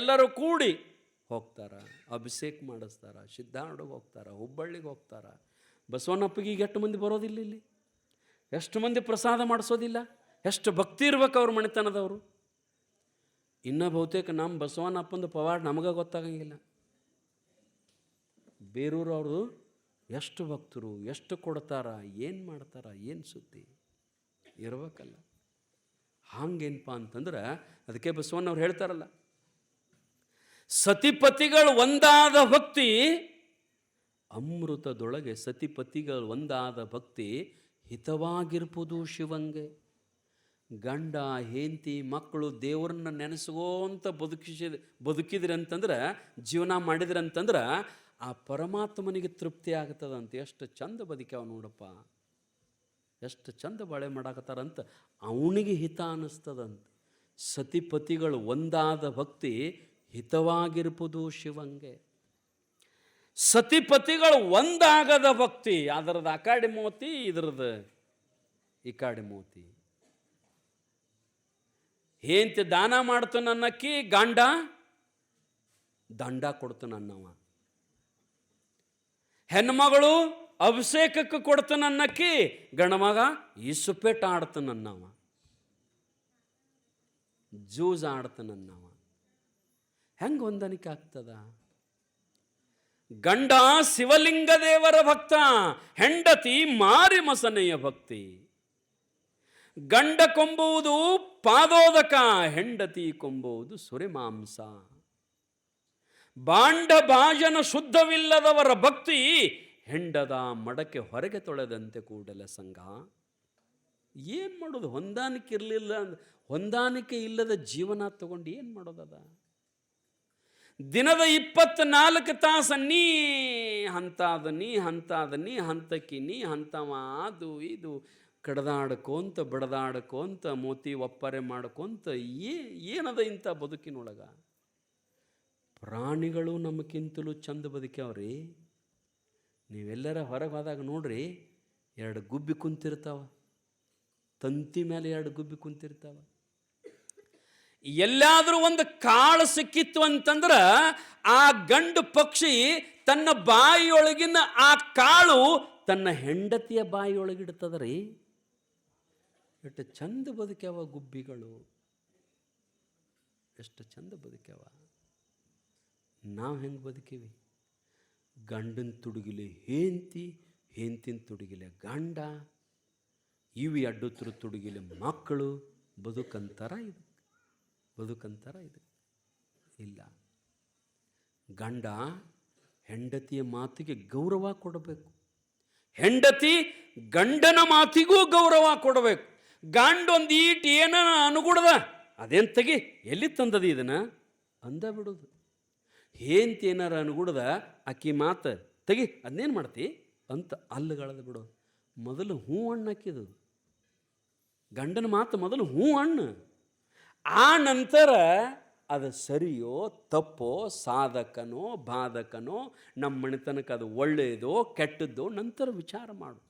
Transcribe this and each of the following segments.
ಎಲ್ಲರೂ ಕೂಡಿ ಹೋಗ್ತಾರೆ, ಅಭಿಷೇಕ ಮಾಡಿಸ್ತಾರೆ, ಸಿದ್ಧಾರೂಢಗೆ ಹೋಗ್ತಾರೆ, ಹುಬ್ಬಳ್ಳಿಗೆ ಹೋಗ್ತಾರೆ. ಬಸವಣ್ಣಪ್ಪಗೆ ಈಗ ಎಷ್ಟು ಮಂದಿ ಬರೋದಿಲ್ಲ, ಇಲ್ಲಿ ಎಷ್ಟು ಮಂದಿ ಪ್ರಸಾದ ಮಾಡಿಸೋದಿಲ್ಲ, ಎಷ್ಟು ಭಕ್ತಿ ಇರ್ಬೇಕು ಅವ್ರ ಮನೆತನದವರು. ಇನ್ನು ಬಹುತೇಕ ನಮ್ಮ ಬಸವಣ್ಣಪ್ಪಂದು ಪವಾಡ ನಮಗೆ ಗೊತ್ತಾಗಂಗಿಲ್ಲ. ಬೇರೂರು ಅವ್ರದ್ದು ಎಷ್ಟು ಭಕ್ತರು, ಎಷ್ಟು ಕೊಡ್ತಾರ, ಏನು ಮಾಡ್ತಾರ, ಏನು ಸುದ್ದಿ ಇರ್ಬೇಕಲ್ಲ. ಹಂಗೇನಪ್ಪ ಅಂತಂದ್ರೆ ಅದಕ್ಕೆ ಬಸವಣ್ಣವ್ರು ಹೇಳ್ತಾರಲ್ಲ, ಸತಿಪತಿಗಳು ಒಂದಾದ ಭಕ್ತಿ ಅಮೃತದೊಳಗೆ, ಸತಿಪತಿಗಳು ಒಂದಾದ ಭಕ್ತಿ ಹಿತವಾಗಿರ್ಬೋದು ಶಿವಂಗೆ. ಗಂಡ ಹೆಂಡತಿ ಮಕ್ಕಳು ದೇವ್ರನ್ನ ನೆನೆಸ್ಕೋಂತ ಬದುಕಿದ್ರಿ ಅಂತಂದ್ರೆ, ಜೀವನ ಮಾಡಿದ್ರಿ ಅಂತಂದ್ರೆ ಆ ಪರಮಾತ್ಮನಿಗೆ ತೃಪ್ತಿ ಆಗ್ತದಂತೆ. ಎಷ್ಟು ಚಂದ ಬದುಕ್ಯಾವ ನೋಡಪ್ಪ, ಎಷ್ಟು ಚಂದ ಬಾಳೆ ಮಾಡಾಕತ್ತಾರಂತ ಅವನಿಗೆ ಹಿತ ಅನ್ನಿಸ್ತದಂತ. ಸತಿಪತಿಗಳು ಒಂದಾದ ಭಕ್ತಿ ಹಿತವಾಗಿರ್ಬೋದು ಶಿವಂಗೆ. ಸತಿಪತಿಗಳು ಒಂದಾಗದ ಭಕ್ತಿ, ಅದರದ್ದು ಆ ಕಾಡಿ ಮೋತಿ, ಇದರದ್ದು ಈ ಕಾಡಿ ಮೋತಿ. ಹೆಂಡತಿ ದಾನ ಮಾಡ್ತು ನನ್ನಕ್ಕಿ, ಗಂಡ ದಂಡ ಕೊಡ್ತು ನನ್ನವ. ಹೆಣ್ಮಗಳು ಅಭಿಷೇಕಕ್ಕೆ ಕೊಡ್ತು ನನ್ನಕ್ಕಿ, ಗಣಮಗ ಇಸುಪೇಟ ಆಡ್ತು ನನ್ನವ, ಜೂಜ್ ಆಡ್ತು ನನ್ನವ. ಹೆಂಗೆ ಹೊಂದಾಣಿಕೆ ಆಗ್ತದ? ಗಂಡ ಶಿವಲಿಂಗ ದೇವರ ಭಕ್ತ, ಹೆಂಡತಿ ಮಾರಿ ಮಸನೆಯ ಭಕ್ತಿ. ಗಂಡ ಕೊಂಬುವುದು ಪಾದೋದಕ, ಹೆಂಡತಿ ಕೊಂಬುವುದು ಸುರಿಮಾಂಸ. ಬಾಂಡ ಭಾಜನ ಶುದ್ಧವಿಲ್ಲದವರ ಭಕ್ತಿ, ಹೆಂಡದ ಮಡಕೆ ಹೊರಗೆ ತೊಳೆದಂತೆ ಕೂಡಲ ಸಂಘ. ಏನು ಮಾಡೋದು? ಹೊಂದಾಣಿಕೆ ಇರಲಿಲ್ಲ, ಹೊಂದಾಣಿಕೆ ಇಲ್ಲದ ಜೀವನ ತಗೊಂಡು ಏನು ಮಾಡೋದದ? ದಿನದ 24 ತಾಸು ನೀ ಹಂತಾದ, ನೀ ಹಂತಾದ, ನೀ ಹಂತಕ್ಕಿ, ನೀ ಹಂತವ, ಅದು ಇದು ಕಡದಾಡ್ಕೊಂತ ಬಡದಾಡ್ಕೊಂತ ಮೋತಿ ಒಪ್ಪರೆ ಮಾಡ್ಕೊಂತ ಏನದ ಇಂಥ ಬದುಕಿನೊಳಗ? ಪ್ರಾಣಿಗಳು ನಮಗಿಂತಲೂ ಚಂದ ಬದುಕ್ಯಾವ್ರಿ. ನೀವೆಲ್ಲರ ಹೊರಗೆ ಹೋದಾಗ ನೋಡ್ರಿ, 2 ಗುಬ್ಬಿ ಕುಂತಿರ್ತಾವ, ತಂತಿ ಮೇಲೆ 2 ಗುಬ್ಬಿ ಕುಂತಿರ್ತಾವ. ಎಲ್ಲಾದರೂ ಒಂದು ಕಾಳು ಸಿಕ್ಕಿತ್ತು ಅಂತಂದ್ರೆ ಆ ಗಂಡು ಪಕ್ಷಿ ತನ್ನ ಬಾಯಿಯೊಳಗಿನ ಆ ಕಾಳು ತನ್ನ ಹೆಂಡತಿಯ ಬಾಯಿಯೊಳಗಿಡ್ತದ್ರಿ. ಎಷ್ಟು ಚಂದ ಬದುಕ್ಯಾವ ಗುಬ್ಬಿಗಳು, ಎಷ್ಟು ಚಂದ ಬದುಕ್ಯಾವ. ನಾವು ಹೆಂಗೆ ಬದುಕೀವಿ? ಗಂಡನ ತುಡುಗಿಲೆ ಹೆಂಡತಿ, ಹೆಂಡತಿನ ತುಡುಗಿಲೆ ಗಂಡ, ಇವಿ ಅಡ್ಡುತ್ತರ ತುಡುಗಿಲೆ ಮಕ್ಕಳು. ಬದುಕಂತಾರ ಇದು? ಬದುಕಂತಾರ ಇದು? ಇಲ್ಲ. ಗಂಡ ಹೆಂಡತಿಯ ಮಾತಿಗೆ ಗೌರವ ಕೊಡಬೇಕು, ಹೆಂಡತಿ ಗಂಡನ ಮಾತಿಗೂ ಗೌರವ ಕೊಡಬೇಕು. ಗಂಡ ಒಂದು ಈಟ್ ಏನ ಅನುಗುಣದ ಅದೇನು ತೆಗಿ, ಎಲ್ಲಿ ತಂದದ ಇದನ್ನ ಅಂದ ಬಿಡೋದು. ಹೆಂಡತಿ ಏನಾರ ಅನುಗುಣದ ಅಕ್ಕಿ ಮಾತು ತೆಗಿ, ಅದನ್ನೇನು ಮಾಡ್ತಿ ಅಂತ ಅಲ್ಲುಗಳದು ಬಿಡೋದು. ಮೊದಲು ಹೂ ಹಣ್ಣು ಹಾಕಿದು ಗಂಡನ ಮಾತು, ಮೊದಲು ಹೂ ಹಣ್ಣು. ಆ ನಂತರ ಅದು ಸರಿಯೋ ತಪ್ಪೋ, ಸಾಧಕನೋ ಬಾಧಕನೋ, ನಮ್ಮ ಮನೆತನಕ್ಕೆ ಅದು ಒಳ್ಳೆಯದೋ ಕೆಟ್ಟದ್ದೋ ನಂತರ ವಿಚಾರ ಮಾಡು.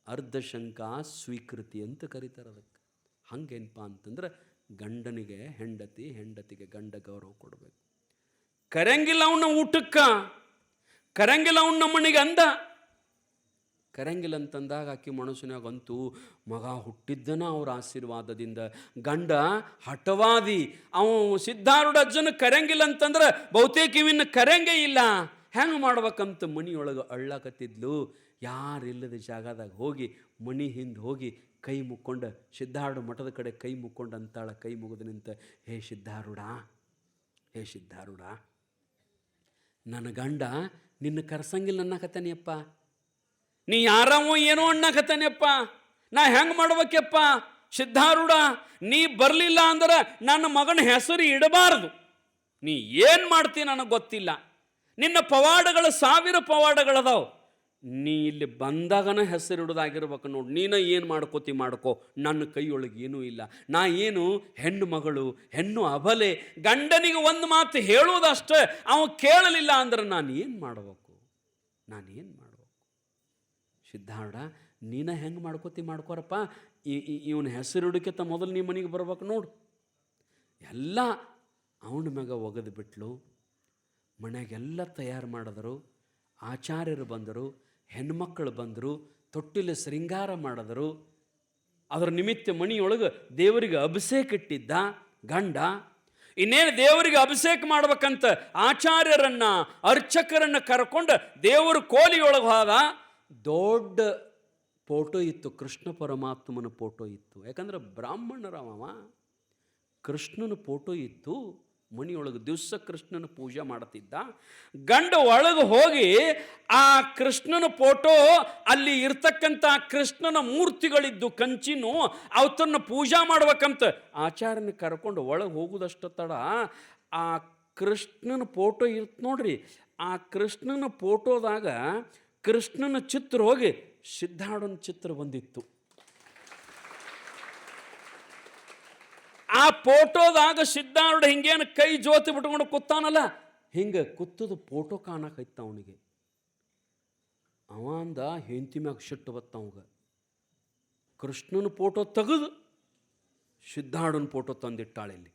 ಅರ್ಧಶಂಕ ಸ್ವೀಕೃತಿ ಅಂತ ಕರೀತಾರೆ ಅದಕ್ಕೆ. ಹಂಗೇನಪ್ಪ ಅಂತಂದ್ರೆ ಗಂಡನಿಗೆ ಹೆಂಡತಿ, ಹೆಂಡತಿಗೆ ಗಂಡ ಗೌರವ ಕೊಡಬೇಕು. ಕರಂಗಿಲ್ಲ ಅವನ ಊಟಕ್ಕೆ, ಕರಂಗಿಲ್ಲ ಅವನ ನಮ್ಮನಿಗೆ ಅಂದ. ಕರಂಗಿಲ್ಲ ಅಂತಂದಾಗ ಆಕಿ ಮನಸ್ಸಿನಾಗಂತೂ ಮಗ ಹುಟ್ಟಿದ್ದನ ಅವ್ರ ಆಶೀರ್ವಾದದಿಂದ. ಗಂಡ ಹಠವಾದಿ, ಅವ ಸಿದ್ಧಾರೂಢ ಅಜ್ಜನ ಕರಂಗಿಲ್ಲ ಅಂತಂದ್ರೆ ಬಹುತೇಕ ಇವಿನ ಕರಂಗೇ ಇಲ್ಲ. ಹೆಂಗೆ ಮಾಡ್ಬೇಕಂತ ಮನಿಯೊಳಗೆ ಅಳ್ಳಾಕತ್ತಿದ್ಲು. ಯಾರಿಲ್ಲದ ಜಾಗದಾಗ ಹೋಗಿ ಮನಿ ಹಿಂದೆ ಹೋಗಿ ಕೈ ಮುಕ್ಕೊಂಡು, ಸಿದ್ಧಾರೂಢ ಮಠದ ಕಡೆ ಕೈ ಮುಕ್ಕೊಂಡು ಅಂತಾಳ, ಕೈ ಮುಗಿದು ನಿಂತ, ಹೇ ಸಿದ್ಧಾರೂಢ, ಹೇ ಸಿದ್ಧಾರೂಢ, ನನ್ನ ಗಂಡ ನಿನ್ನ ಕರ್ಸಂಗಿಲ್ಲ ಅನ್ನಕತ್ತಾನೆಯಪ್ಪ, ನೀ ಯಾರವೋ ಏನೋ ಅನ್ನಕತ್ತಾನೆಯಪ್ಪ, ನಾ ಹೆಂಗೆ ಮಾಡ್ಬೇಕಪ್ಪ? ಸಿದ್ಧಾರೂಢ, ನೀ ಬರಲಿಲ್ಲ ಅಂದ್ರೆ ನನ್ನ ಮಗನ ಹೆಸರು ಇಡಬಾರ್ದು. ನೀ ಏನು ಮಾಡ್ತೀನಿ ನನಗೆ ಗೊತ್ತಿಲ್ಲ. ನಿನ್ನ ಪವಾಡಗಳು 1000 ಪವಾಡಗಳದಾವು. ನೀ ಇಲ್ಲಿ ಬಂದಾಗನ ಹೆಸರಿಡೋದಾಗಿರ್ಬೇಕು ನೋಡಿ. ನೀನ ಏನು ಮಾಡ್ಕೋತಿ ಮಾಡ್ಕೋ, ನನ್ನ ಕೈಯೊಳಗೆ ಏನೂ ಇಲ್ಲ. ನಾ ಏನು ಹೆಣ್ಣು ಮಗಳು, ಹೆಣ್ಣು ಅಬಲೆ. ಗಂಡನಿಗೆ ಒಂದು ಮಾತು ಹೇಳೋದಷ್ಟೇ, ಅವ ಕೇಳಲಿಲ್ಲ ಅಂದ್ರೆ ನಾನು ಏನು ಮಾಡಬೇಕು? ನಾನೇನು ಮಾಡಬೇಕು? ಸಿದ್ಧಾರೂಢ, ನೀನ ಹೆಂಗೆ ಮಾಡ್ಕೋತಿ ಮಾಡ್ಕೋರಪ್ಪ. ಇವನ ಹೆಸರಿಡೋಕ್ಕಿಂತ ಮೊದಲು ನಿಮ್ಮ ಮನೆಗೆ ಬರ್ಬೇಕು ನೋಡು. ಎಲ್ಲ ಅವನ ಮ್ಯಾಗ ಒಗೆದು ಬಿಟ್ಲು. ಮನೆಯಾಗೆಲ್ಲ ತಯಾರು ಮಾಡಿದ್ರು. ಆಚಾರ್ಯರು ಬಂದರು, ಹೆಣ್ಮಕ್ಕಳು ಬಂದರು, ತೊಟ್ಟಿಲು ಶೃಂಗಾರ ಮಾಡಿದರು. ಅದರ ನಿಮಿತ್ತ ಮನೆಯೊಳಗೆ ದೇವರಿಗೆ ಅಭಿಷೇಕ ಇಟ್ಟಿದ್ದ ಗಂಡ. ಇನ್ನೇನು ದೇವರಿಗೆ ಅಭಿಷೇಕ ಮಾಡ್ಬೇಕಂತ ಆಚಾರ್ಯರನ್ನ ಅರ್ಚಕರನ್ನು ಕರ್ಕೊಂಡು ದೇವರು ಕೋಲಿಯೊಳಗೆ ಹೋದ. ದೊಡ್ಡ ಫೋಟೋ ಇತ್ತು, ಕೃಷ್ಣ ಪರಮಾತ್ಮನ ಫೋಟೋ ಇತ್ತು. ಯಾಕಂದ್ರೆ ಬ್ರಾಹ್ಮಣರವ, ಕೃಷ್ಣನ ಫೋಟೋ ಇತ್ತು ಮನೆಯೊಳಗೆ. ದಿವಸ ಕೃಷ್ಣನ ಪೂಜೆ ಮಾಡ್ತಿದ್ದ. ಗಂಡ ಒಳಗೆ ಹೋಗಿ ಆ ಕೃಷ್ಣನ ಫೋಟೋ, ಅಲ್ಲಿ ಇರ್ತಕ್ಕಂಥ ಕೃಷ್ಣನ ಮೂರ್ತಿಗಳಿದ್ದು ಕಂಚಿನು, ಅವತ್ತನ್ನು ಪೂಜಾ ಮಾಡ್ಬೇಕಂತ ಆಚಾರ್ಯನ ಕರ್ಕೊಂಡು ಒಳಗೆ ಹೋಗುದಷ್ಟು ತಡ ಆ ಕೃಷ್ಣನ ಫೋಟೋ ಇರ್ತ ನೋಡ್ರಿ. ಆ ಕೃಷ್ಣನ ಫೋಟೋದಾಗ ಕೃಷ್ಣನ ಚಿತ್ರ ಹೋಗಿ ಸಿದ್ಧಾರ್ಥನ ಚಿತ್ರ ಬಂದಿತ್ತು. ಆ ಫೋಟೋದಾಗ ಸಿದ್ಧಾರ್ಥ ಹಿಂಗೇನು ಕೈ ಜೋತಿ ಬಿಟ್ಕೊಂಡು ಕೂತಾನಲ್ಲ, ಹಿಂಗೆ ಕುತ್ತದ ಫೋಟೋ ಕಾಣಕೈತ ಅವನಿಗೆ. ಅವ ಅಂದ ಹೆಂಡತಿ ಮ್ಯಾಗ ಸಿಟ್ಟು ಬತ್ತ ಅವಾಗ. ಕೃಷ್ಣನ ಫೋಟೋ ತೆಗೆದು ಸಿದ್ಧಾರ್ಥನ ಫೋಟೋ ತಂದಿಟ್ಟಾಳೆ ಇಲ್ಲಿ.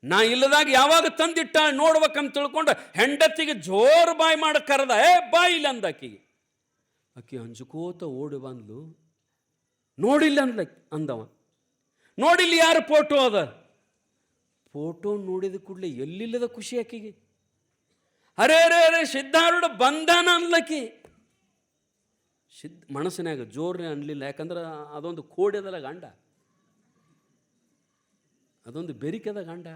ನಾ ಇಲ್ಲದಾಗ ಯಾವಾಗ ತಂದಿಟ್ಟಾಳೆ ನೋಡ್ಬೇಕಂತ ತಿಳ್ಕೊಂಡು ಹೆಂಡತಿಗೆ ಜೋರು ಬಾಯಿ ಮಾಡಿ ಕರೆದ, ಬಾಯಿ ಇಲ್ಲ ಅಂದ ಆಕಿಗೆ. ಆಕಿ ಹಂಚ್ಕೋತ ಓಡಿ ಬಂದ್ಲು. ನೋಡಿಲ್ಲ ಅಂದವ. ನೋಡಿಲ್ಲ ಯಾರು ಫೋಟೋ ಅದ. ಫೋಟೋ ನೋಡಿದ ಕೂಡಲೇ ಎಲ್ಲಿಲ್ಲದ ಖುಷಿ ಆಕಿಗೆ. ಅರೇ ಅರೇ ಅರೇ ಸಿದ್ಧಾರೂಢ ಬಂದಾನ ಅನ್ಲಕ್ಕಿ. ಮನಸ್ಸಿನಾಗ ಜೋರ್ನೆ ಅನ್ಲಿಲ್ಲ. ಯಾಕಂದ್ರೆ ಅದೊಂದು ಕೋಡ್ಯದಲ್ಲ ಗಂಡ, ಅದೊಂದು ಬೆರಿಕೆದ ಗಂಡ.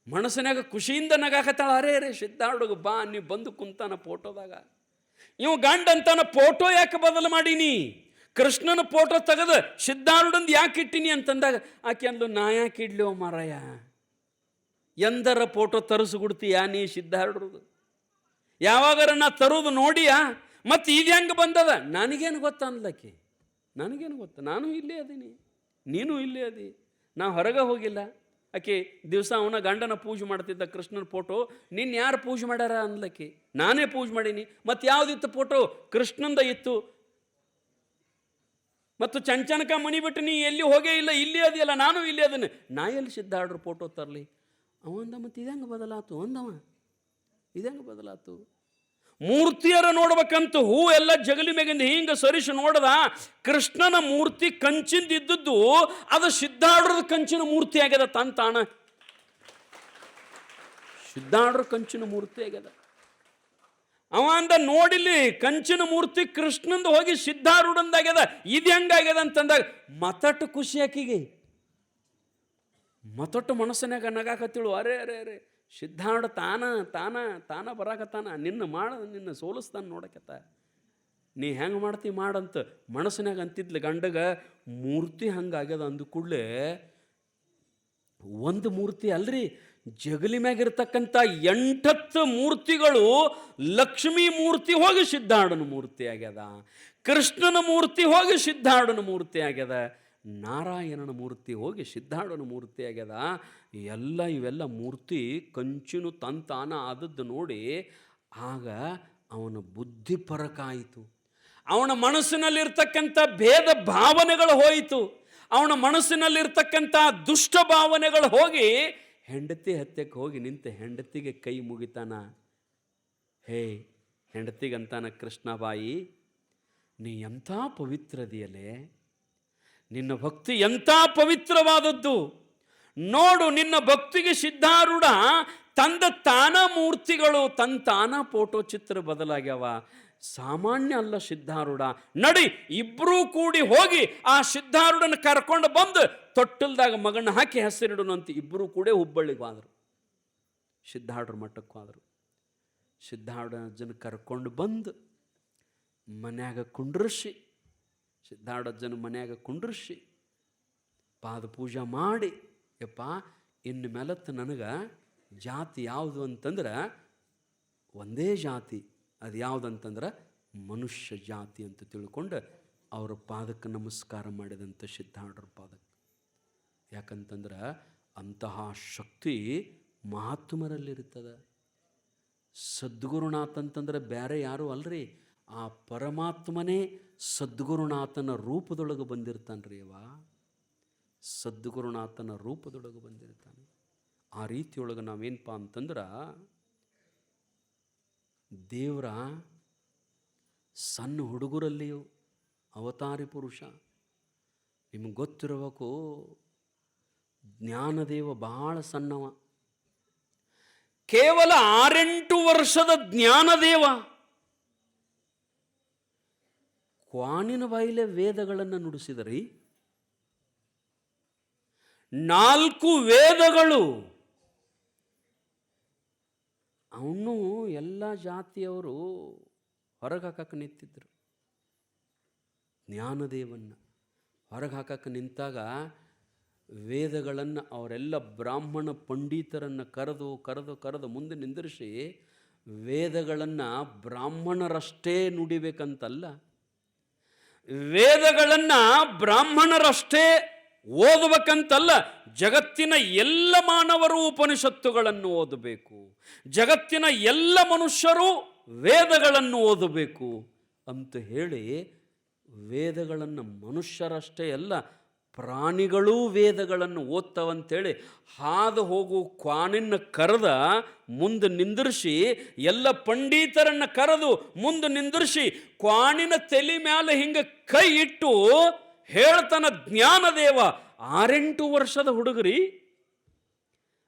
ಮನಸ್ಸಿನಾಗ ಖುಷಿಯಿಂದ ನಗಾಕತ್ತಾಳ. ಅರೇ ಅರೇ ಸಿದ್ಧಾರೂಢಗೆ ಬಾ, ನೀವು ಬಂದು ಕುಂತಾನ ಫೋಟೋದಾಗ. ಇವು ಗಂಡ ಅಂತಾನ ಫೋಟೋ ಯಾಕೆ ಬದಲು ಮಾಡೀನಿ, ಕೃಷ್ಣನ ಫೋಟೋ ತೆಗೆದು ಸಿದ್ಧಾರೂಢಂದು ಯಾಕೆ ಇಟ್ಟಿನಿ ಅಂತಂದಾಗ ಆಕೆ ಅಂದ್ಲು, ನಾ ಯಾಕೆ ಇಡ್ಲಿ ಮಾರಾಯ, ಎಂದರ ಫೋಟೋ ತರಿಸ್ಬಿಡ್ತೀಯಾ ನೀ ಸಿದ್ಧಾರೂಢರದು? ಯಾವಾಗಾರ ನಾ ತರೋದು ನೋಡಿಯಾ? ಮತ್ತು ಇದು ಹೆಂಗೆ ಬಂದದ? ನನಗೇನು ಗೊತ್ತಾ ಅನ್ಲಕ್ಕೆ. ನನಗೇನು ಗೊತ್ತ, ನಾನು ಇಲ್ಲೇ ಅದೀನಿ, ನೀನು ಇಲ್ಲೇ ಅದಿ, ನಾ ಹೊರಗೆ ಹೋಗಿಲ್ಲ. ಆಕೆ ದಿವಸ ಅವನ ಗಂಡನ ಪೂಜೆ ಮಾಡ್ತಿದ್ದ ಕೃಷ್ಣನ ಫೋಟೋ. ನಿನ್ನ ಯಾರು ಪೂಜೆ ಮಾಡ್ಯಾರ ಅನ್ಲಕ್ಕೆ? ನಾನೇ ಪೂಜೆ ಮಾಡೀನಿ. ಮತ್ತು ಯಾವುದಿತ್ತು ಫೋಟೋ? ಕೃಷ್ಣಂದ ಇತ್ತು. ಮತ್ತು ಚಂಚನಕ ಮನಿ ಬಿಟ್ಟು ನೀ ಎಲ್ಲಿ ಹೋಗೇ ಇಲ್ಲ, ಇಲ್ಲಿ ಅದೆಯಲ್ಲ, ನಾನು ಇಲ್ಲಿ ಅದನ್ನು, ನಾ ಎಲ್ಲಿ ಸಿದ್ಧಾರ್ಡ್ರ ಫೋಟೋ ತರಲಿ ಅವಂದ. ಮತ್ತು ಇದಂಗೆ ಬದಲಾತು ಅಂದವ, ಇದಂಗೆ ಬದಲಾತು. ಮೂರ್ತಿಯರ ನೋಡ್ಬೇಕಂತ ಹೂ ಎಲ್ಲ ಜಗಲಿ ಮೇಗಿಂದ ಹಿಂಗೆ ಸರಿಸಿ ನೋಡದ. ಕೃಷ್ಣನ ಮೂರ್ತಿ ಕಂಚಿಂದ ಇದ್ದದ್ದು ಅದು ಸಿದ್ಧಾರ್ಡ್ರದ ಕಂಚಿನ ಮೂರ್ತಿ ಆಗ್ಯದ. ತಾನ ಸಿದ್ಧಾರ್ಡ್ರ ಕಂಚಿನ ಮೂರ್ತಿ ಆಗ್ಯದ. ಅವ ಅಂದ ನೋಡಿಲಿ ಕಂಚಿನ ಮೂರ್ತಿ ಕೃಷ್ಣಂದು ಹೋಗಿ ಸಿದ್ಧಾರೂಢಂದಾಗ್ಯದ, ಇದು ಹೆಂಗಾಗ್ಯದ ಅಂತಂದಾಗ ಮತಟ್ಟು ಖುಷಿ ಆಕಿಗೆ. ಮತಟ್ಟು ಮನಸ್ಸಿನಾಗ ನಗಾಕತ್ತಿಳು. ಅರೇ ಅರೇ ಅರೇ ಸಿದ್ಧಾರ್ಥ ತಾನ ಬರಾಕತ್ತಾನ, ನಿನ್ನ ಸೋಲಿಸ್ತಾನ ನೋಡಕತ್ತ, ನೀ ಹೆಂಗೆ ಮಾಡ್ತಿ ಮಾಡಂತ ಮನಸ್ಸಿನಾಗ ಅಂತಿದ್ಲು. ಗಂಡಗ ಮೂರ್ತಿ ಹಂಗಾಗ್ಯದ ಅಂದ ಕೂಡಲೇ, ಒಂದು ಮೂರ್ತಿ ಅಲ್ರಿ, ಜಗಲಿ ಮ್ಯಾಗಿರ್ತಕ್ಕಂಥ 8 ಮೂರ್ತಿಗಳು, ಲಕ್ಷ್ಮೀ ಮೂರ್ತಿ ಹೋಗಿ ಸಿದ್ಧಾರ್ಢನ ಮೂರ್ತಿ ಆಗ್ಯದ, ಕೃಷ್ಣನ ಮೂರ್ತಿ ಹೋಗಿ ಸಿದ್ಧಾರ್ಢನ ಮೂರ್ತಿ ಆಗ್ಯದ, ನಾರಾಯಣನ ಮೂರ್ತಿ ಹೋಗಿ ಸಿದ್ಧಾರ್ಢನ ಮೂರ್ತಿ ಆಗ್ಯದ. ಇವೆಲ್ಲ ಮೂರ್ತಿ ಕಂಚಿನ ತಾನ ಆದದ್ದು ನೋಡಿ ಆಗ ಅವನ ಬುದ್ಧಿ ಪರಕಾಯಿತು. ಅವನ ಮನಸ್ಸಿನಲ್ಲಿರ್ತಕ್ಕಂಥ ಭೇದ ಭಾವನೆಗಳು ಹೋಯಿತು. ಅವನ ಮನಸ್ಸಿನಲ್ಲಿರ್ತಕ್ಕಂಥ ದುಷ್ಟ ಭಾವನೆಗಳು ಹೋಗಿ ಹೆಂಡತಿ ಹತ್ಯಕ್ಕೆ ಹೋಗಿ ನಿಂತ ಹೆಂಡತಿಗೆ ಕೈ ಮುಗಿತಾನ. ಹೇ ಹೆಂಡತಿಗಂತಾನ ಕೃಷ್ಣಬಾಯಿ, ನೀ ಎಂಥ ಪವಿತ್ರದಿಯಲೇ, ನಿನ್ನ ಭಕ್ತಿ ಎಂಥ ಪವಿತ್ರವಾದದ್ದು ನೋಡು. ನಿನ್ನ ಭಕ್ತಿಗೆ ಸಿದ್ಧಾರೂಢ ತಂದ ತಾನ ಮೂರ್ತಿಗಳು, ತಾನ ಫೋಟೋ ಚಿತ್ರ ಬದಲಾಗ್ಯಾವ. ಸಾಮಾನ್ಯ ಅಲ್ಲ ಸಿದ್ಧಾರೂಢ. ನಡಿ ಇಬ್ಬರೂ ಕೂಡಿ ಹೋಗಿ ಆ ಸಿದ್ಧಾರೂಢನ ಕರ್ಕೊಂಡು ಬಂದು ತೊಟ್ಟಲ್ದಾಗ ಮಗನ ಹಾಕಿ ಹೆಸರಿಡೋನು ಅಂತ ಇಬ್ಬರೂ ಕೂಡ ಹುಬ್ಬಳ್ಳಿಗೆ ಹೋದರು. ಸಿದ್ಧಾರೂಢರ ಮಠಕ್ಕೆ ಹೋದರು. ಸಿದ್ಧಾರೂಢನ ಕರ್ಕೊಂಡು ಬಂದು ಮನ್ಯಾಗ ಕುಂಡ್ರಿಸಿ, ಸಿದ್ಧಾರೂಢನ ಮನ್ಯಾಗ ಕುಂಡ್ರಿಸಿ ಪಾದ ಪೂಜೆ ಮಾಡಿ, ಯಪ್ಪ ಇನ್ನು ಮೇಲತ್ತು ನನಗೆ ಜಾತಿ ಯಾವುದು ಅಂತಂದ್ರೆ ಒಂದೇ ಜಾತಿ, ಅದು ಯಾವುದಂತಂದ್ರೆ ಮನುಷ್ಯ ಜಾತಿ ಅಂತ ತಿಳ್ಕೊಂಡು ಅವರ ಪಾದಕ್ಕೆ ನಮಸ್ಕಾರ ಮಾಡಿದಂಥ ಸಿದ್ಧಾರೂಢರ ಪಾದಕ್ಕೆ. ಯಾಕಂತಂದ್ರೆ ಅಂತಹ ಶಕ್ತಿ ಮಹಾತ್ಮರಲ್ಲಿರ್ತದೆ. ಸದ್ಗುರುನಾಥ ಅಂತಂದ್ರೆ ಬೇರೆ ಯಾರೂ ಅಲ್ರಿ, ಆ ಪರಮಾತ್ಮನೇ ಸದ್ಗುರುನಾಥನ ರೂಪದೊಳಗೆ ಬಂದಿರ್ತಾನ್ರಿ. ಸದ್ಗುರುನಾಥನ ರೂಪದೊಳಗೆ ಬಂದಿರ್ತಾನೆ. ಆ ರೀತಿಯೊಳಗೆ ನಾವೇನಪ್ಪ ಅಂತಂದ್ರೆ ದೇವರ ಸಣ್ಣ ಹುಡುಗರಲ್ಲಿಯೂ ಅವತಾರಿ ಪುರುಷ. ನಿಮಗೆ ಗೊತ್ತಿರಬೇಕು, ಜ್ಞಾನದೇವ ಬಹಳ ಸಣ್ಣವ, ಕೇವಲ 6-8 ವರ್ಷದ ಜ್ಞಾನದೇವ ಕ್ವಾಣಿನ ಬಾಯಿಲೆ ವೇದಗಳನ್ನು ನುಡಿಸಿದರಿ. 4 ವೇದಗಳು ಅವನು ಎಲ್ಲ ಜಾತಿಯವರು ಹೊರಗೆ ಹಾಕಕ್ಕೆ ನಿಂತಿದ್ರು. ಜ್ಞಾನದೇವನ್ನ ಹೊರಗೆ ಹಾಕಕ್ಕೆ ನಿಂತಾಗ ವೇದಗಳನ್ನು ಅವರೆಲ್ಲ ಬ್ರಾಹ್ಮಣ ಪಂಡಿತರನ್ನು ಕರೆದು ಮುಂದೆ ನಿಂದಿರಿಸಿ, ವೇದಗಳನ್ನು ಬ್ರಾಹ್ಮಣರಷ್ಟೇ ನುಡಿಬೇಕಂತಲ್ಲ, ವೇದಗಳನ್ನು ಬ್ರಾಹ್ಮಣರಷ್ಟೇ ಓದಬೇಕಂತಲ್ಲ, ಜಗತ್ತಿನ ಎಲ್ಲ ಮಾನವರು ಉಪನಿಷತ್ತುಗಳನ್ನು ಓದಬೇಕು, ಜಗತ್ತಿನ ಎಲ್ಲ ಮನುಷ್ಯರು ವೇದಗಳನ್ನು ಓದಬೇಕು ಅಂತ ಹೇಳಿ, ವೇದಗಳನ್ನು ಮನುಷ್ಯರಷ್ಟೇ ಅಲ್ಲ ಪ್ರಾಣಿಗಳೂ ವೇದಗಳನ್ನು ಓದ್ತಾವಂತೇಳಿ ಹಾದು ಹೋಗು ಕ್ವಾಣಿನ ಕರೆದ ಮುಂದೆ ನಿಂದಿರಿಸಿ, ಎಲ್ಲ ಪಂಡಿತರನ್ನು ಕರೆದು ಮುಂದೆ ನಿಂದಿರಿಸಿ, ಕ್ವಾಣಿನ ತಲೆ ಮೇಲೆ ಹಿಂಗೆ ಕೈ ಇಟ್ಟು ಹೇಳ್ತಾನ ಜ್ಞಾನದೇವ. 6-8 ವರ್ಷದ ಹುಡುಗರಿ,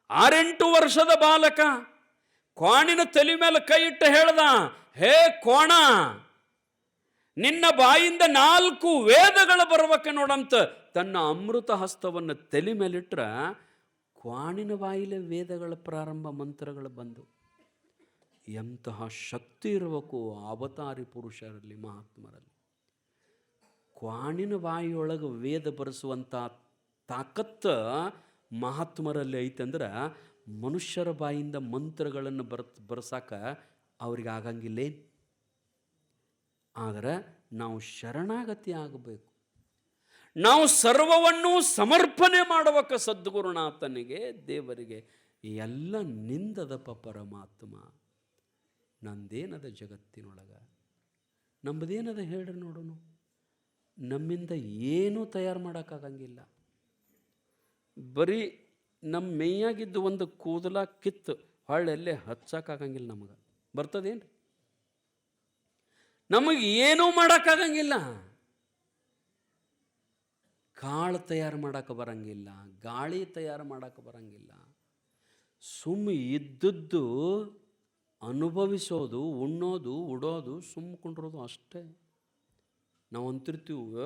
6-8 ವರ್ಷದ ಬಾಲಕ ಕ್ವಾಣಿನ ತಲೆ ಮೇಲೆ ಕೈ ಇಟ್ಟು ಹೇಳ್ದ, ಹೇ ಕೋಣ, ನಿನ್ನ ಬಾಯಿಂದ 4 ವೇದಗಳು ಬರ್ಬೇಕೆ ನೋಡಂತ ತನ್ನ ಅಮೃತ ಹಸ್ತವನ್ನು ತಲೆ ಮೇಲಿಟ್ರ ಕ್ವಾಣಿನ ಬಾಯಿಲೆ ವೇದಗಳ ಪ್ರಾರಂಭ ಮಂತ್ರಗಳು ಬಂದು. ಎಂತಹ ಶಕ್ತಿ ಇರಬೇಕು ಅವತಾರಿ ಪುರುಷರಲ್ಲಿ, ಮಹಾತ್ಮರಲ್ಲಿ. ಕ್ವಾಣಿನ ಬಾಯಿಯೊಳಗೆ ವೇದ ಬರೆಸುವಂಥ ತಾಕತ್ತು ಮಹಾತ್ಮರಲ್ಲಿ ಐತಂದ್ರೆ, ಮನುಷ್ಯರ ಬಾಯಿಂದ ಮಂತ್ರಗಳನ್ನು ಬರ್ಸಾಕ ಅವ್ರಿಗೆ ಆಗಂಗಿಲ್ಲೇನು? ಆದರೆ ನಾವು ಶರಣಾಗತಿ ಆಗಬೇಕು, ನಾವು ಸರ್ವವನ್ನು ಸಮರ್ಪಣೆ ಮಾಡಬೇಕು ಸದ್ಗುರುನಾಥನಿಗೆ, ದೇವರಿಗೆ. ಎಲ್ಲ ನಿಂದದಪ್ಪ ಪರಮಾತ್ಮ, ನಂದೇನದ ಜಗತ್ತಿನೊಳಗೆ, ನಮ್ಮದೇನದ ಹೇಳ್ರಿ ನೋಡೋಣ. ನಮ್ಮಿಂದ ಏನೂ ತಯಾರು ಮಾಡೋಕ್ಕಾಗಂಗಿಲ್ಲ. ಬರೀ ನಮ್ಮ ಮೇಯಾಗಿದ್ದು ಒಂದು ಕೂದಲ ಕಿತ್ತು ಹೊಳ್ಳೆಲ್ಲೇ ಹಚ್ಚಕ್ಕಾಗಂಗಿಲ್ಲ. ನಮಗೆ ಬರ್ತದೇನ್ರಿ? ನಮಗೆ ಏನೂ ಮಾಡೋಕ್ಕಾಗಂಗಿಲ್ಲ. ಕಾಳು ತಯಾರು ಮಾಡೋಕೆ ಬರಂಗಿಲ್ಲ, ಗಾಳಿ ತಯಾರು ಮಾಡೋಕೆ ಬರಂಗಿಲ್ಲ. ಇದ್ದದ್ದು ಅನುಭವಿಸೋದು, ಉಣ್ಣೋದು, ಉಡೋದು, ಕುಂಡ್ರೋದು ಅಷ್ಟೇ. ನಾವು ಅಂತಿರ್ತೀವಿ,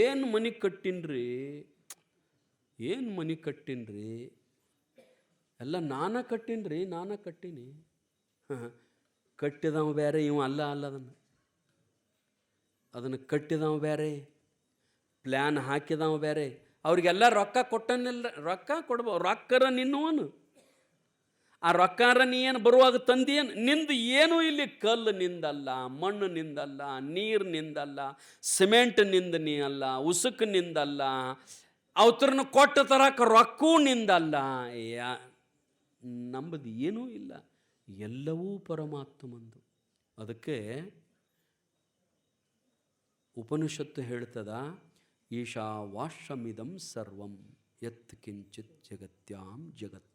ಏನು ಮನೆ ಕಟ್ಟಿನ್ರಿ, ಏನು ಮನೆ ಕಟ್ಟಿನ್ರಿ, ಎಲ್ಲ ನಾನ ಕಟ್ಟೀನಿ. ಕಟ್ಟಿದವ ಬೇರೆ, ಇವ ಅಲ್ಲ ಅದನ್ನು ಕಟ್ಟಿದವ ಬೇರೆ, ಪ್ಲ್ಯಾನ್ ಹಾಕಿದವ ಬೇರೆ. ಅವ್ರಿಗೆಲ್ಲ ರೊಕ್ಕ ಕೊಟ್ಟನಿಲ್ಲ, ರೊಕ್ಕ ಕೊಡ್ಬೋದು, ರೊಕ್ಕರ ನಿನ್ನುವನು. ಆ ರೊಕ್ಕಾರ ನೀ ಏನು ಬರುವಾಗ ತಂದೇನು? ನಿಂದು ಏನೂ ಇಲ್ಲಿ ಕಲ್ಲು ನಿಂದಲ್ಲ, ಮಣ್ಣು ನಿಂದಲ್ಲ, ನೀರು ನಿಂದಲ್ಲ, ಸಿಮೆಂಟ್ ನಿಂದ ನೀ ಅಲ್ಲ, ಉಸುಕು ನಿಂದಲ್ಲ, ಅವತ್ರನ್ನು ಕೊಟ್ಟ ತರಕ ರೊಕ್ಕೂ ನಿಂದಲ್ಲ. ನಂಬದು ಏನೂ ಇಲ್ಲ, ಎಲ್ಲವೂ ಪರಮಾತ್ಮಂದು. ಅದಕ್ಕೆ ಉಪನಿಷತ್ತು ಹೇಳ್ತದ, ಈಶಾವಾಸ್ಯಮಿದಂ ಸರ್ವಂ ಯತ್ ಕಿಂಚಿತ್ ಜಗತ್ಯಾಂ ಜಗತ್.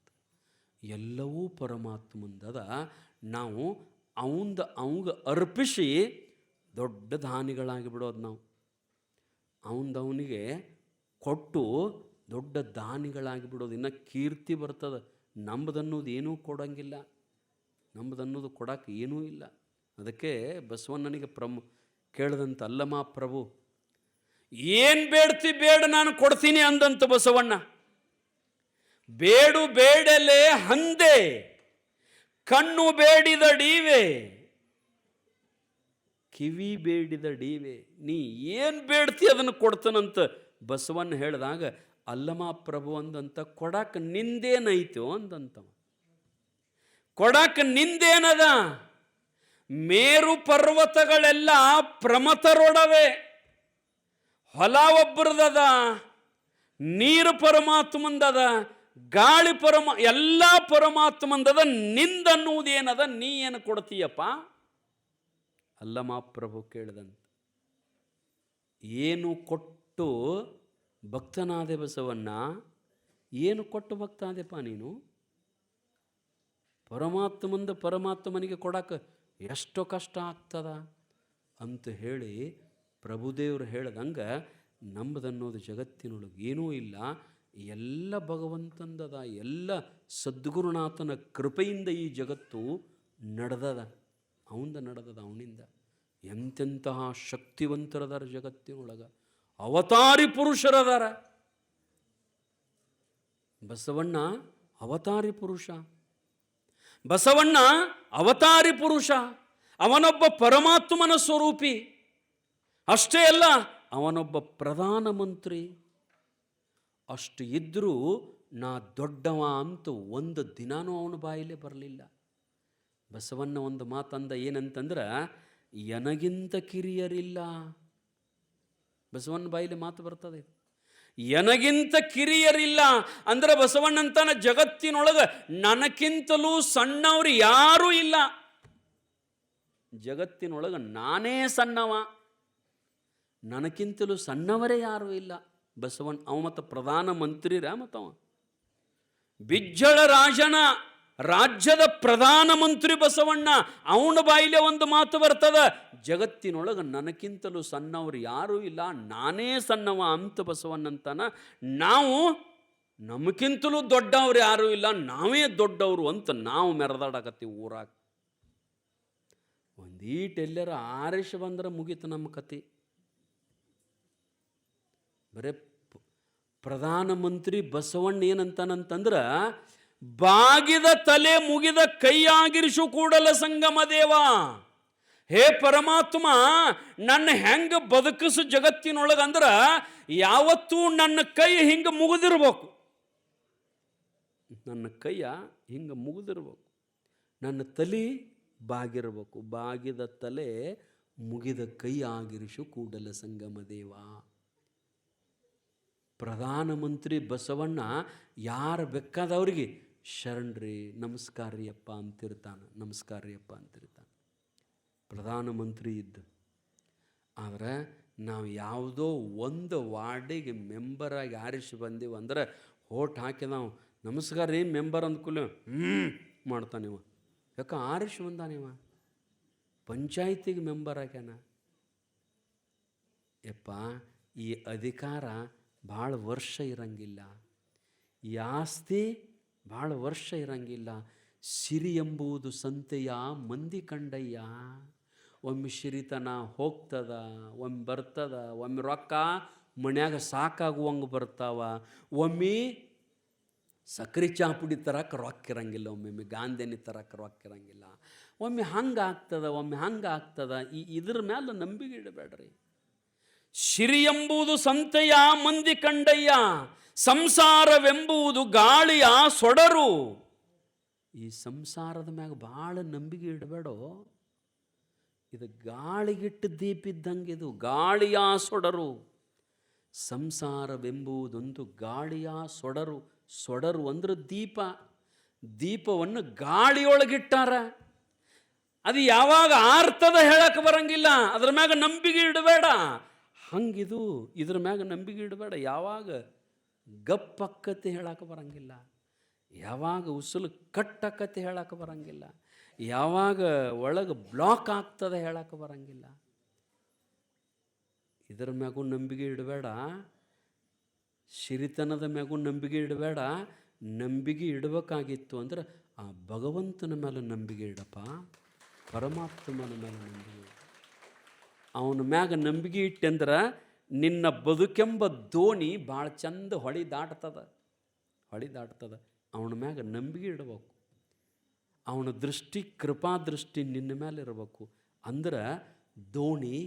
ಎಲ್ಲವೂ ಪರಮಾತ್ಮಂದದ. ನಾವು ಅವಂಗೆ ಅರ್ಪಿಸಿ ದೊಡ್ಡ ದಾನಿಗಳಾಗಿ ಬಿಡೋದು. ನಾವು ಅವನಿಗೆ ಕೊಟ್ಟು ದೊಡ್ಡ ದಾನಿಗಳಾಗಿ ಬಿಡೋದು. ಇನ್ನು ಕೀರ್ತಿ ಬರ್ತದೆ. ನಂಬದನ್ನೋದು ಏನೂ ಕೊಡೋಂಗಿಲ್ಲ, ನಂಬದನ್ನೋದು ಕೊಡೋಕೆ ಏನೂ ಇಲ್ಲ. ಅದಕ್ಕೆ ಬಸವಣ್ಣನಿಗೆ ಕೇಳ್ದಂತ, ಅಲ್ಲಮ್ಮ ಪ್ರಭು, ಏನು ಬೇಡ್ತಿ ಬೇಡ, ನಾನು ಕೊಡ್ತೀನಿ ಅಂದಂತ ಬಸವಣ್ಣ. ಬೇಡು ಬೇಡಲೇ ಹಂದೆ, ಕಣ್ಣು ಬೇಡಿದ ಡೀವೆ, ಕಿವಿ ಬೇಡಿದ ಡೀವೆ. ನೀ ಏನು ಬೇಡ್ತಿ ಅದನ್ನು ಕೊಡ್ತಾನಂತ ಬಸವಣ್ಣ ಹೇಳಿದಾಗ, ಅಲ್ಲಮ್ಮ ಪ್ರಭು ಅಂದಂತ, ಕೊಡಾಕ ನಿಂದೇನೈತು ಅಂದಂತವ. ಕೊಡಾಕ ನಿಂದೇನದ? ಮೇರು ಪರ್ವತಗಳೆಲ್ಲ ಪ್ರಮಥರೊಡವೆ, ಹೊಲ ಒಬ್ಬರದದ, ನೀರು ಪರಮಾತ್ಮಂದದ, ಗಾಳಿ ಎಲ್ಲ ಪರಮಾತ್ಮಂದದ. ನಿಂದನ್ನುವುದೇನದ? ನೀ ಏನು ಕೊಡ್ತೀಯಪ್ಪ? ಅಲ್ಲಮ್ಮ ಪ್ರಭು ಕೇಳಿದಂತ, ಏನು ಕೊಟ್ಟು ಭಕ್ತನಾದೆ ಬಸವಣ್ಣ. ಏನು ಕೊಟ್ಟು ಭಕ್ತಾದೆಪ್ಪ ನೀನು? ಪರಮಾತ್ಮನಿಗೆ ಕೊಡಕ್ಕೆ ಎಷ್ಟೋ ಕಷ್ಟ ಆಗ್ತದ ಅಂತ ಹೇಳಿ ಪ್ರಭುದೇವರು ಹೇಳ್ದಂಗೆ ನಂಬದನ್ನೋದು ಜಗತ್ತಿನೊಳಗೆ ಏನೂ ಇಲ್ಲ, ಎಲ್ಲ ಭಗವಂತಂದದ, ಎಲ್ಲ ಸದ್ಗುರುನಾಥನ ಕೃಪೆಯಿಂದ ಈ ಜಗತ್ತು ನಡೆದದ, ಅವನಿಂದ. ಎಂತೆಂತಹ ಶಕ್ತಿವಂತರದಾರ ಜಗತ್ತಿನೊಳಗೆ, ಅವತಾರಿ ಪುರುಷರದಾರ. ಬಸವಣ್ಣ ಅವತಾರಿ ಪುರುಷ, ಅವನೊಬ್ಬ ಪರಮಾತ್ಮನ ಸ್ವರೂಪಿ. ಅಷ್ಟೇ ಅಲ್ಲ, ಅವನೊಬ್ಬ ಪ್ರಧಾನಮಂತ್ರಿ. ಅಷ್ಟು ಇದ್ದರೂ ನಾ ದೊಡ್ಡವ ಅಂತ ಒಂದು ದಿನಾನೂ ಅವನ ಬಾಯಿಲೇ ಬರಲಿಲ್ಲ. ಬಸವಣ್ಣ ಒಂದು ಮಾತಂದ, ಏನಂತಂದ್ರೆ ಎನಗಿಂತ ಕಿರಿಯರಿಲ್ಲ. ಬಸವಣ್ಣ ಬಾಯಿಲೆ ಮಾತು ಬರ್ತದೆ, ಎನಗಿಂತ ಕಿರಿಯರಿಲ್ಲ. ಅಂದ್ರೆ ಬಸವಣ್ಣಂತನ ಜಗತ್ತಿನೊಳಗೆ ನನಗಿಂತಲೂ ಸಣ್ಣವ್ರು ಯಾರೂ ಇಲ್ಲ. ಜಗತ್ತಿನೊಳಗೆ ನಾನೇ ಸಣ್ಣವ, ನನಗಿಂತಲೂ ಸಣ್ಣವರೇ ಯಾರೂ ಇಲ್ಲ. ಬಸವಣ್ಣ ಅವ ಮತ್ತು ಪ್ರಧಾನಮಂತ್ರಿ ಮತ್ತವ ಬಿಜ್ಜಳ ರಾಜನ ರಾಜ್ಯದ ಪ್ರಧಾನಮಂತ್ರಿ ಬಸವಣ್ಣ. ಅವನ ಬಾಯಿಲೆ ಒಂದು ಮಾತು ಬರ್ತದ, ಜಗತ್ತಿನೊಳಗೆ ನನಗಿಂತಲೂ ಸಣ್ಣವ್ರು ಯಾರೂ ಇಲ್ಲ, ನಾನೇ ಸಣ್ಣವ ಅಂತ ಬಸವಣ್ಣಂತಾನ. ನಾವು ನಮಗಿಂತಲೂ ದೊಡ್ಡವ್ರು ಯಾರೂ ಇಲ್ಲ, ನಾವೇ ದೊಡ್ಡವರು ಅಂತ ನಾವು ಮೆರೆದಾಡಕತ್ತೀವಿ ಊರಾಗ. ಒಂದೀಟೆಲ್ಲರ ಆರಿಶ ಬಂದ್ರೆ ಮುಗೀತು ನಮ್ಮ ಕತೆ. ಬರೇ ಪ್ರಧಾನಮಂತ್ರಿ ಬಸವಣ್ಣ ಏನಂತಾನಂತಂದ್ರೆ, ಬಾಗಿದ ತಲೆ ಮುಗಿದ ಕೈಯಾಗಿರಿಸು ಕೂಡಲ ಸಂಗಮ ದೇವ. ಹೇ ಪರಮಾತ್ಮ, ನನ್ನ ಹೆಂಗ ಬದುಕಿಸು ಜಗತ್ತಿನೊಳಗಂದ್ರೆ ಯಾವತ್ತೂ ನನ್ನ ಕೈ ಹಿಂಗೆ ಮುಗಿದಿರ್ಬೇಕು, ನನ್ನ ಕೈಯ ಹಿಂಗೆ ಮುಗಿದಿರ್ಬೇಕು, ನನ್ನ ತಲೆ ಬಾಗಿರ್ಬೇಕು. ಬಾಗಿದ ತಲೆ ಮುಗಿದ ಕೈ ಆಗಿರಿಸು ಕೂಡಲ ಸಂಗಮ ದೇವ. ಪ್ರಧಾನಮಂತ್ರಿ ಬಸವಣ್ಣ ಯಾರು ಬೇಕಾದವ್ರಿಗೆ ಶರಣ್ರಿ ನಮಸ್ಕಾರ ರೀ ಅಪ್ಪ ಅಂತಿರ್ತಾನೆ, ನಮಸ್ಕಾರ ರೀ ಅಪ್ಪ ಅಂತಿರ್ತಾನೆ ಪ್ರಧಾನಮಂತ್ರಿ ಇದ್ದು. ಆದರೆ ನಾವು ಯಾವುದೋ ಒಂದು ವಾರ್ಡಿಗೆ ಮೆಂಬರಾಗಿ ಆರಿಸಿ ಬಂದೀವಿ ಅಂದ್ರೆ ಓಟ್ ಹಾಕಿ ನಾವು ನಮಸ್ಕಾರ ರೀ ಮೆಂಬರ್ ಅಂದ್ಕೂಲ ಮಾಡ್ತಾನಿವ. ಯಾಕೆ ಆರಿಸಿ ಬಂದಾನಿವ, ಪಂಚಾಯತಿಗೆ ಮೆಂಬರ್ ಆಗ್ಯಾನ. ಯಪ್ಪ, ಈ ಅಧಿಕಾರ ಭಾಳ ವರ್ಷ ಇರಂಗಿಲ್ಲ, ಈ ಆಸ್ತಿ ಭಾಳ ವರ್ಷ ಇರಂಗಿಲ್ಲ. ಸಿರಿ ಎಂಬುದು ಸಂತೆಯ ಮಂದಿ ಕಂಡಯ್ಯ. ಒಮ್ಮೆ ಸಿರಿತನ ಹೋಗ್ತದ, ಒಮ್ಮೆ ಬರ್ತದ, ಒಮ್ಮೆ ರೊಕ್ಕ ಮನ್ಯಾಗ ಸಾಕಾಗುವಂಗೆ ಬರ್ತಾವ, ಒಮ್ಮೆ ಸಕ್ರೆ ಚಾ ಪುಡಿ ತರಕ್ಕೆ ರೊಕ್ಕ ಇರಂಗಿಲ್ಲ, ಒಮ್ಮೆ ಗಾಂಧೆನಿ ತರಕ್ಕೆ ರೊಕ್ಕ ಇರಂಗಿಲ್ಲ, ಒಮ್ಮೆ ಹಂಗೆ ಆಗ್ತದ, ಒಮ್ಮೆ ಹಂಗೆ ಆಗ್ತದ. ಇದ್ರ ಮೇಲೆ ನಂಬಿಕೆ ಇಡಬೇಡ್ರಿ. ಸಿರಿ ಎಂಬುದು ಸಂತೆಯ ಮಂದಿ ಕಂಡಯ್ಯ, ಸಂಸಾರವೆಂಬುದು ಗಾಳಿಯ ಸೊಡರು. ಈ ಸಂಸಾರದ ಮ್ಯಾಗ ಭಾಳ ನಂಬಿಕೆ ಇಡಬೇಡೋ. ಇದು ಗಾಳಿಗಿಟ್ಟು ದೀಪ ಇದ್ದಂಗೆ, ಇದು ಗಾಳಿಯ ಸೊಡರು. ಸಂಸಾರವೆಂಬುದೊಂದು ಗಾಳಿಯ ಸೊಡರು. ಸೊಡರು ಅಂದ್ರೆ ದೀಪ. ದೀಪವನ್ನು ಗಾಳಿಯೊಳಗಿಟ್ಟಾರ, ಅದು ಯಾವಾಗ ಆರ್ತದ ಹೇಳಕ್ಕೆ ಬರಂಗಿಲ್ಲ. ಅದ್ರ ಮ್ಯಾಗ ನಂಬಿಕೆ ಇಡಬೇಡ. ಹಂಗಿದು ಇದ್ರ ಮ್ಯಾಗ ನಂಬಿಕೆ ಇಡಬೇಡ. ಯಾವಾಗ ಗಪ್ಪಕ್ಕತೆ ಹೇಳಕ್ಕೆ ಬರಂಗಿಲ್ಲ, ಯಾವಾಗ ಉಸುಲು ಕಟ್ಟಕ್ಕತೆ ಹೇಳಕ್ಕೆ ಬರಂಗಿಲ್ಲ, ಯಾವಾಗ ಒಳಗೆ ಬ್ಲಾಕ್ ಆಗ್ತದೆ ಹೇಳಕ್ಕೆ ಬರಂಗಿಲ್ಲ. ಇದರ ಮ್ಯಾಗೂ ನಂಬಿಕೆ ಇಡಬೇಡ. ಸಿರಿತನದ ಮ್ಯಾಗೂ ನಂಬಿಕೆ ಇಡಬೇಡ. ನಂಬಿಕೆ ಇಡಬೇಕಾಗಿತ್ತು ಅಂದ್ರೆ ಆ ಭಗವಂತನ ಮೇಲೆ ನಂಬಿಕೆ ಇಡಪ್ಪ, ಪರಮಾತ್ಮನ ಮೇಲೆ ನಂಬಿಕೆ ಇಡ. ಅವನ ಮ್ಯಾಗ ನಂಬಿಕೆ ಇಟ್ಟಂದ್ರೆ ನಿನ್ನ ಬದುಕೆಂಬ ದೋಣಿ ಭಾಳ ಚಂದ ಹೊಳಿ ದಾಟ್ತದ. ಅವನ ಮ್ಯಾಗ ನಂಬಿಕೆ ಇಡಬೇಕು. ಅವನ ದೃಷ್ಟಿ ಕೃಪಾ ದೃಷ್ಟಿ ನಿನ್ನ ಮೇಲೆ ಇರಬೇಕು. ಅಂದ್ರೆ ದೋಣಿ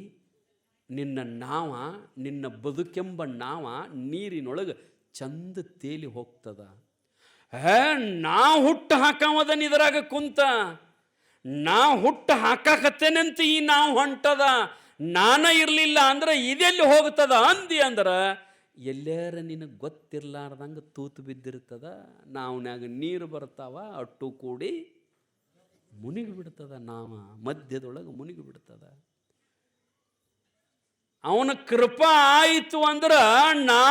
ನಿನ್ನ ಬದುಕೆಂಬ ನಾವ ನೀರಿನೊಳಗೆ ಚಂದ ತೇಲಿ ಹೋಗ್ತದ. ನಾ ಹುಟ್ಟು ಹಾಕವದನ್ ಇದರಾಗ ಕುಂತ, ನಾ ಹುಟ್ಟು ಹಾಕಾಕತ್ತೇನಂತ ಈ ನಾವು ಹೊಂಟದ, ನಾನ ಇರಲಿಲ್ಲ ಅಂದ್ರೆ ಇದೆಲ್ಲಿ ಹೋಗ್ತದ ಅಂದಿ ಅಂದ್ರೆ ಎಲ್ಲಾರ ನಿನಗೆ ಗೊತ್ತಿರ್ಲಾರ್ದಂಗೆ ತೂತು ಬಿದ್ದಿರ್ತದ. ನಾವನ್ಯಾಗ ನೀರು ಬರ್ತಾವ, ಅಟ್ಟು ಕೂಡಿ ಮುನಿಗಿ ಬಿಡ್ತದ. ನಾವ ಮಧ್ಯದೊಳಗೆ ಮುನಿಗಿ ಬಿಡ್ತದ. ಅವನ ಕೃಪಾ ಆಯಿತು ಅಂದ್ರೆ ನಾ